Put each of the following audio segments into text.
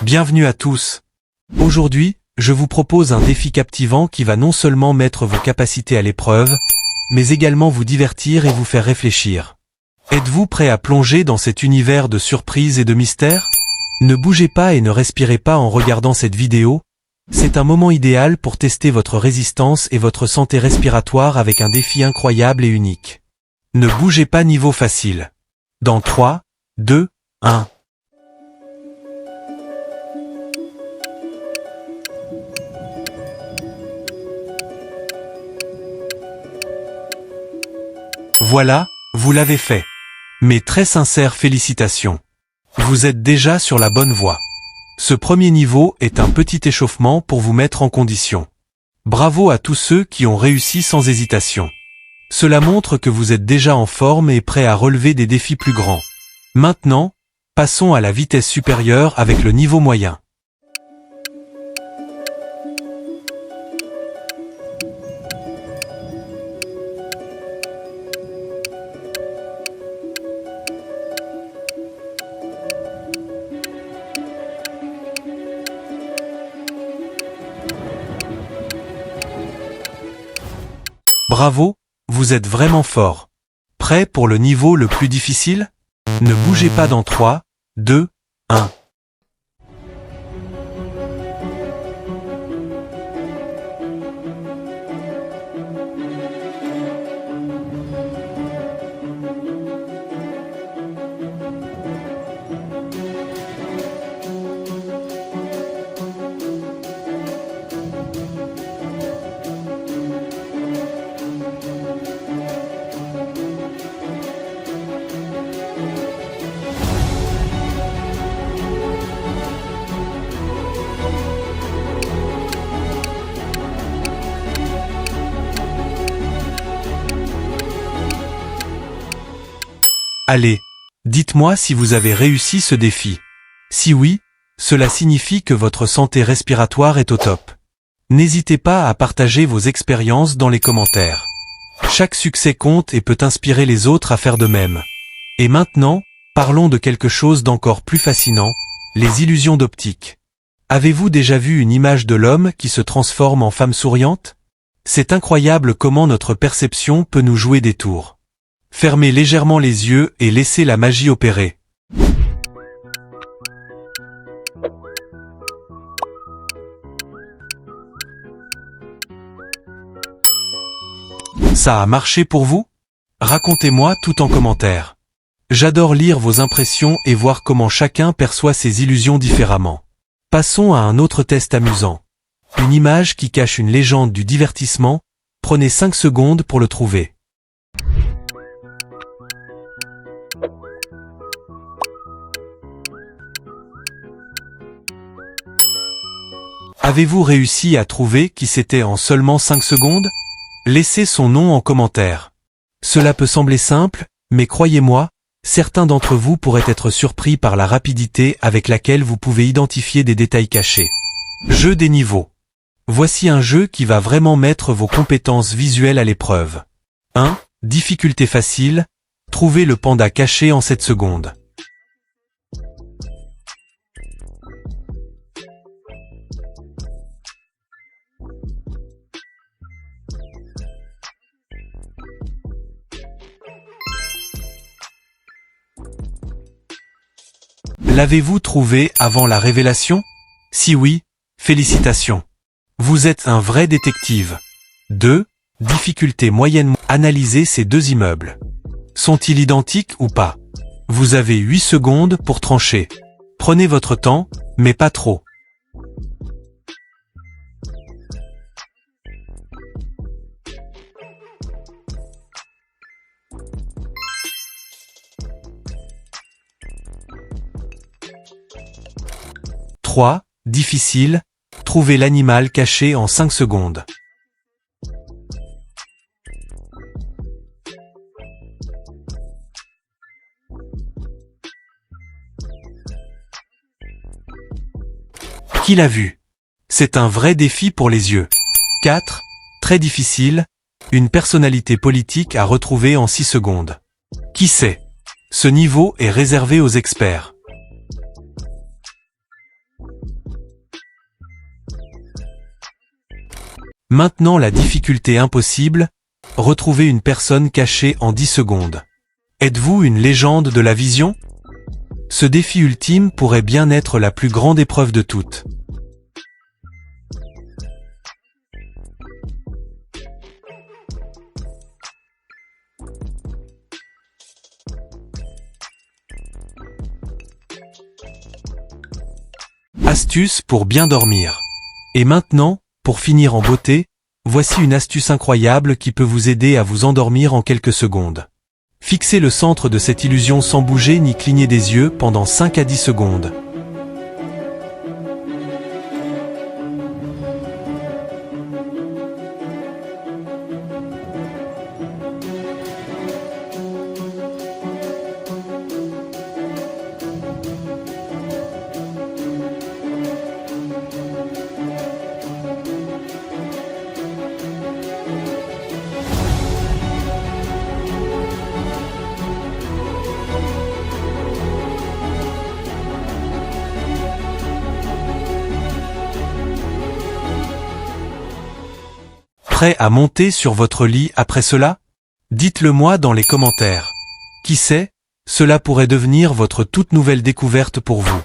Bienvenue à tous. Aujourd'hui, je vous propose un défi captivant qui va non seulement mettre vos capacités à l'épreuve, mais également vous divertir et vous faire réfléchir. Êtes-vous prêt à plonger dans cet univers de surprises et de mystères? Ne bougez pas et ne respirez pas en regardant cette vidéo. C'est un moment idéal pour tester votre résistance et votre santé respiratoire avec un défi incroyable et unique. Ne bougez pas, niveau facile. Dans 3, 2, 1. Voilà, vous l'avez fait. Mes très sincères félicitations. Vous êtes déjà sur la bonne voie. Ce premier niveau est un petit échauffement pour vous mettre en condition. Bravo à tous ceux qui ont réussi sans hésitation. Cela montre que vous êtes déjà en forme et prêt à relever des défis plus grands. Maintenant, passons à la vitesse supérieure avec le niveau moyen. Bravo, vous êtes vraiment fort. Prêt pour le niveau le plus difficile? Ne bougez pas dans 3, 2, 1. Allez, dites-moi si vous avez réussi ce défi. Si oui, cela signifie que votre santé respiratoire est au top. N'hésitez pas à partager vos expériences dans les commentaires. Chaque succès compte et peut inspirer les autres à faire de même. Et maintenant, parlons de quelque chose d'encore plus fascinant, les illusions d'optique. Avez-vous déjà vu une image de l'homme qui se transforme en femme souriante? C'est incroyable comment notre perception peut nous jouer des tours. Fermez légèrement les yeux et laissez la magie opérer. Ça a marché pour vous? Racontez-moi tout en commentaire. J'adore lire vos impressions et voir comment chacun perçoit ses illusions différemment. Passons à un autre test amusant. Une image qui cache une légende du divertissement. Prenez 5 secondes pour le trouver. Avez-vous réussi à trouver qui c'était en seulement 5 secondes? Laissez son nom en commentaire. Cela peut sembler simple, mais croyez-moi, certains d'entre vous pourraient être surpris par la rapidité avec laquelle vous pouvez identifier des détails cachés. Jeu des niveaux. Voici un jeu qui va vraiment mettre vos compétences visuelles à l'épreuve. 1. Difficulté facile. Trouvez le panda caché en 7 secondes. L'avez-vous trouvé avant la révélation? Si oui, félicitations. Vous êtes un vrai détective. 2. Difficulté moyenne. Analysez ces deux immeubles. Sont-ils identiques ou pas? Vous avez 8 secondes pour trancher. Prenez votre temps, mais pas trop. « 3. Difficile. Trouvez l'animal caché en 5 secondes. Qui l'a vu? C'est un vrai défi pour les yeux. 4. Très difficile. Une personnalité politique à retrouver en 6 secondes. Qui sait? Ce niveau est réservé aux experts. Maintenant la difficulté impossible, retrouver une personne cachée en 10 secondes. Êtes-vous une légende de la vision? Ce défi ultime pourrait bien être la plus grande épreuve de toutes. Astuce pour bien dormir. Et maintenant, pour finir en beauté, voici une astuce incroyable qui peut vous aider à vous endormir en quelques secondes. Fixez le centre de cette illusion sans bouger ni cligner des yeux pendant 5 à 10 secondes. Prêt à monter sur votre lit après cela? Dites-le moi dans les commentaires. Qui sait, cela pourrait devenir votre toute nouvelle découverte pour vous.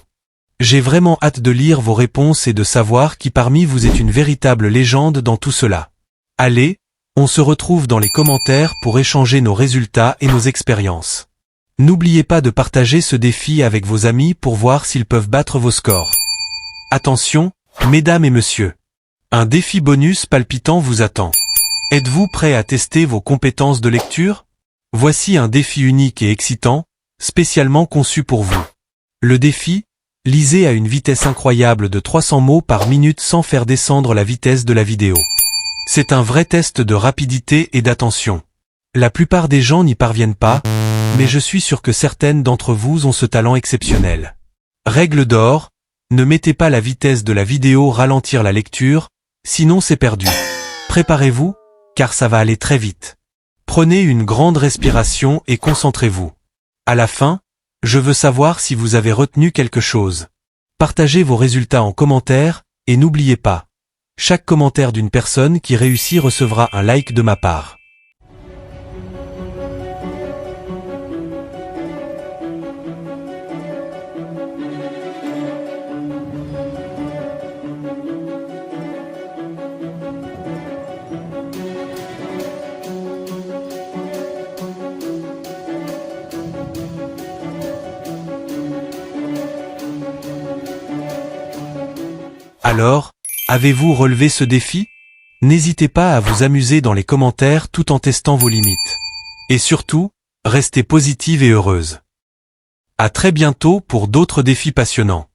J'ai vraiment hâte de lire vos réponses et de savoir qui parmi vous est une véritable légende dans tout cela. Allez, on se retrouve dans les commentaires pour échanger nos résultats et nos expériences. N'oubliez pas de partager ce défi avec vos amis pour voir s'ils peuvent battre vos scores. Attention, mesdames et messieurs. Un défi bonus palpitant vous attend. Êtes-vous prêt à tester vos compétences de lecture? Voici un défi unique et excitant, spécialement conçu pour vous. Le défi, lisez à une vitesse incroyable de 300 mots par minute sans faire descendre la vitesse de la vidéo. C'est un vrai test de rapidité et d'attention. La plupart des gens n'y parviennent pas, mais je suis sûr que certaines d'entre vous ont ce talent exceptionnel. Règle d'or, ne mettez pas la vitesse de la vidéo ralentir la lecture, sinon c'est perdu. Préparez-vous, car ça va aller très vite. Prenez une grande respiration et concentrez-vous. À la fin, je veux savoir si vous avez retenu quelque chose. Partagez vos résultats en commentaire, et n'oubliez pas, chaque commentaire d'une personne qui réussit recevra un like de ma part. Alors, avez-vous relevé ce défi? N'hésitez pas à vous amuser dans les commentaires tout en testant vos limites. Et surtout, restez positive et heureuse. À très bientôt pour d'autres défis passionnants.